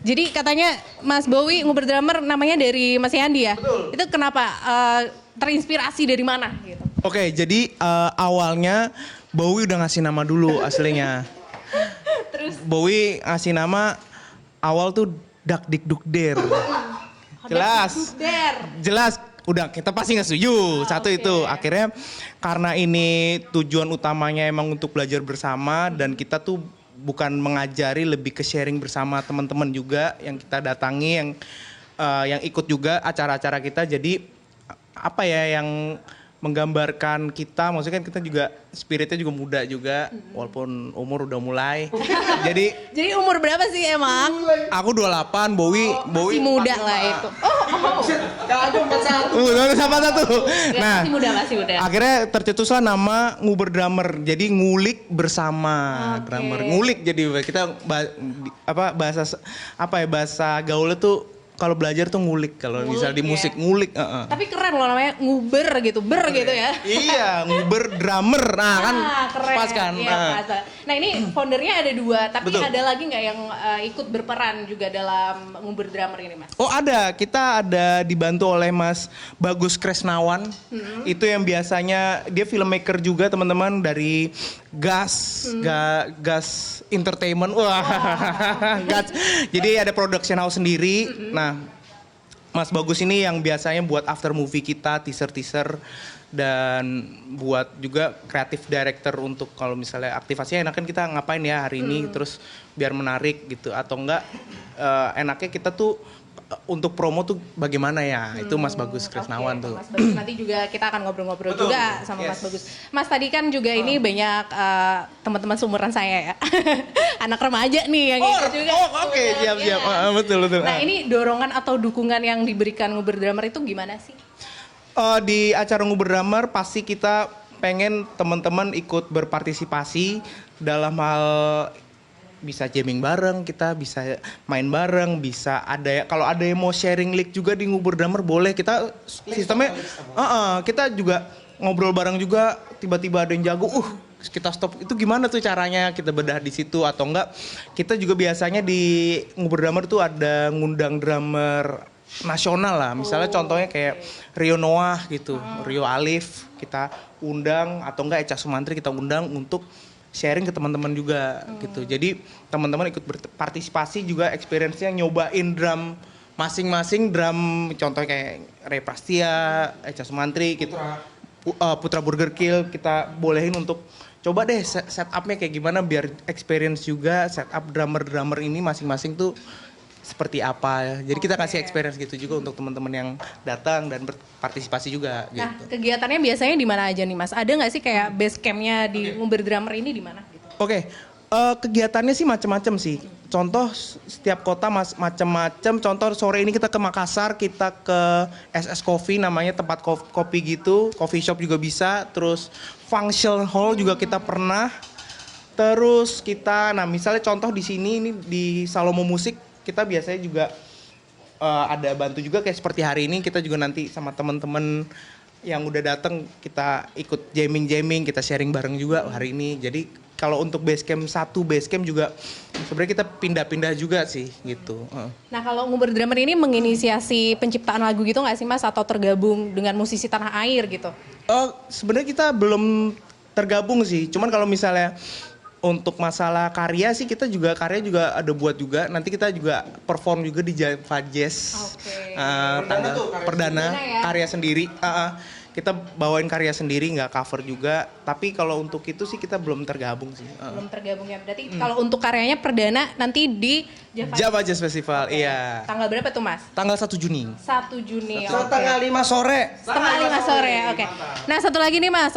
Jadi katanya Mas Bowie nguber drummer namanya dari Mas Yandi ya? Betul. Itu kenapa? Terinspirasi dari mana gitu? Oke, jadi awalnya Bowie udah ngasih nama dulu aslinya. Terus? Bowie ngasih nama awal tuh Dak Dik Duk Der. Jelas. Jelas. Udah kita pasti nggak setuju. Satu oke. itu akhirnya karena ini tujuan utamanya emang untuk belajar bersama dan kita tuh bukan mengajari, lebih ke sharing bersama teman-teman juga yang kita datangi, yang ikut juga acara-acara kita. Jadi apa ya yang menggambarkan kita, maksudnya kan kita juga spiritnya juga muda juga, walaupun umur udah mulai. Jadi umur berapa sih emang? aku 28, Bowie Masih muda lah itu. Sama satu. Nah, Masih muda. akhirnya tercetuslah nama Nguber Drummer. Jadi ngulik bersama Oke. drummer. Ngulik jadi kita bahasa gaulnya tuh kalau belajar tuh ngulik, kalau misal di ya. musik ngulik. Tapi keren loh namanya nguber gitu, gitu ya. Iya, Nguber Drummer. Nah, kan Keren. pas kan. Iya, pas. Nah ini foundernya ada 2, tapi Betul. ada lagi nggak yang ikut berperan juga dalam nguber drummer ini Mas? Oh ada, kita ada dibantu oleh Mas Bagus Kresnawan. Itu yang biasanya dia filmmaker juga teman-teman dari Gas Entertainment. Wah, Gas. Jadi ada production house sendiri. Nah, Mas Bagus ini yang biasanya buat after movie kita, teaser dan buat juga kreatif director untuk kalau misalnya aktivasinya enakan kita ngapain ya hari ini terus biar menarik gitu atau enggak enaknya kita tuh untuk promo tuh bagaimana ya itu Mas Bagus Kresnawan tuh. Mas Bagus nanti juga kita akan ngobrol-ngobrol juga sama Mas Bagus. Mas tadi kan juga ini banyak teman-teman seumuran saya ya. Anak remaja nih yang ikut juga. Oke, siap. Betul. Nah ini dorongan atau dukungan yang diberikan nguber drummer itu gimana sih? Di acara Nguber Drummer pasti kita pengen teman-teman ikut berpartisipasi dalam hal bisa jamming bareng, kita bisa main bareng, bisa ada kalau ada yang mau sharing link juga di Nguber Drummer boleh. Kita sistemnya kita juga ngobrol bareng juga, tiba-tiba ada yang jago, kita stop. Itu gimana tuh caranya? Kita bedah di situ atau enggak? Kita juga biasanya di Nguber Drummer tuh ada ngundang drummer nasional lah, misalnya contohnya kayak Rio Noah gitu, Rio Alif kita undang atau enggak Echa Sumantri kita undang untuk sharing ke teman-teman juga gitu. Jadi teman-teman ikut berpartisipasi juga experience-nya nyobain drum masing-masing drum, contohnya kayak Ray Prastia, Echa Sumantri gitu. Putra Burger Kill kita bolehin untuk coba deh setup-nya kayak gimana biar experience juga setup drummer ini masing-masing tuh seperti apa. Jadi kita kasih experience gitu juga untuk teman-teman yang datang dan berpartisipasi juga gitu. Nah kegiatannya biasanya di mana aja nih Mas? Ada nggak sih kayak base campnya di nguber drummer ini di mana? Gitu? Oke, kegiatannya sih macam-macam sih. Contoh setiap kota macam-macam. Contoh sore ini kita ke Makassar, kita ke SS Coffee namanya tempat kopi gitu, coffee shop juga bisa. Terus function hall juga kita pernah. Terus kita, nah misalnya contoh di sini ini di Salomo Musik kita biasanya juga ada bantu juga kayak seperti hari ini kita juga nanti sama teman-teman yang udah datang kita ikut jamming, kita sharing bareng juga hari ini. Jadi kalau untuk basecamp juga sebenarnya kita pindah-pindah juga sih gitu. Nah kalau nguber drummer ini menginisiasi penciptaan lagu gitu nggak sih Mas atau tergabung dengan musisi tanah air gitu? Sebenarnya kita belum tergabung sih. Cuman kalau misalnya untuk masalah karya sih kita juga karya juga ada buat juga. Nanti kita juga perform juga di Java Jazz. Perdana ya? karya sendiri. Kita bawain karya sendiri nggak cover juga. Tapi kalau untuk itu sih kita belum tergabung sih. Belum tergabung ya. Berarti kalau untuk karyanya perdana nanti di Java Jazz Festival. Iya. Tanggal berapa tuh Mas? Tanggal 1 Juni. 1 Juni. Setengah 5 sore. Setengah 5 sore. Oke. Nah satu lagi nih Mas.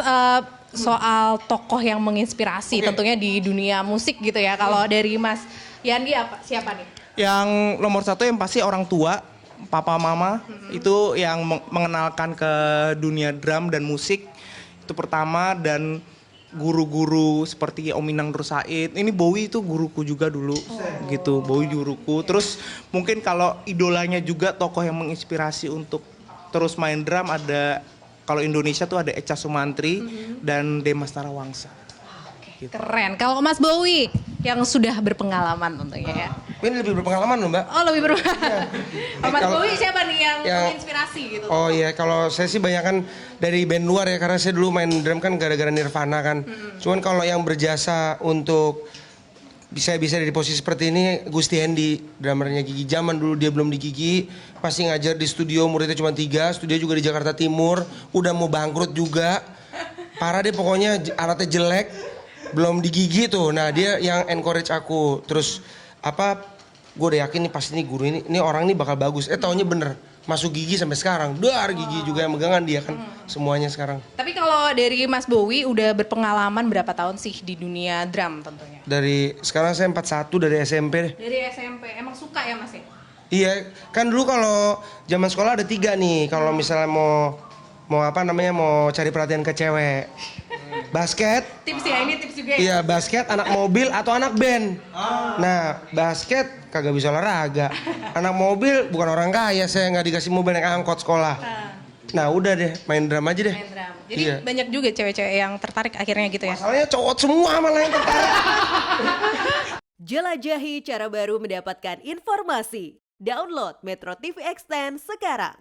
Soal tokoh yang menginspirasi tentunya di dunia musik gitu ya. Kalau dari Mas Yandi siapa nih? Yang nomor 1 yang pasti orang tua, papa mama itu yang mengenalkan ke dunia drum dan musik itu pertama, dan guru-guru seperti Om Inang Nur Said. Ini Bowie itu guruku juga dulu gitu. Bowie guruku. Terus mungkin kalau idolanya juga tokoh yang menginspirasi untuk terus main drum ada. Kalau Indonesia tuh ada Echa Sumantri dan Demas Tarawangsa. gitu. Keren. Kalau Mas Bowie yang sudah berpengalaman tentunya ya. Ini lebih berpengalaman loh Mbak. Oh lebih berpengalaman. Kalau Mas Kalau- Bowie siapa nih yang yang- menginspirasi gitu? Oh iya, kalau saya sih banyak kan dari band luar ya, karena saya dulu main drum kan gara-gara Nirvana kan. Cuman kalau yang berjasa untuk bisa dari posisi seperti ini, Gusti Hendy, drummernya Gigi. Zaman dulu dia belum di Gigi, pasti ngajar di studio, muridnya cuma 3, studio juga di Jakarta Timur, udah mau bangkrut juga. Parah deh pokoknya, alatnya jelek, belum di Gigi tuh. Nah dia yang encourage aku, terus gue udah yakin nih pasti nih guru ini orang nih bakal bagus. Taunya bener, masuk Gigi sampai sekarang. Gigi juga yang megangan dia kan semuanya sekarang. Tapi kalau dari Mas Bowie udah berpengalaman berapa tahun sih di dunia drum tentunya? Dari sekarang saya 41 dari SMP deh. Dari SMP, emang suka ya Mas ya? Iya, kan dulu kalau zaman sekolah ada 3 nih. Kalau misalnya mau cari perhatian ke cewek. Basket, Tips ya, ini tips juga ya? iya basket, anak mobil atau anak band. Nah, basket kagak bisa olahraga. Anak mobil bukan orang kaya, saya nggak dikasih mobil naik angkot sekolah. Nah udah deh, main drum aja deh. Main drum. Jadi Iya. banyak juga cewek-cewek yang tertarik akhirnya gitu ya? Masalahnya cowok semua malah yang tertarik. Jelajahi cara baru mendapatkan informasi. Download Metro TV Extend sekarang.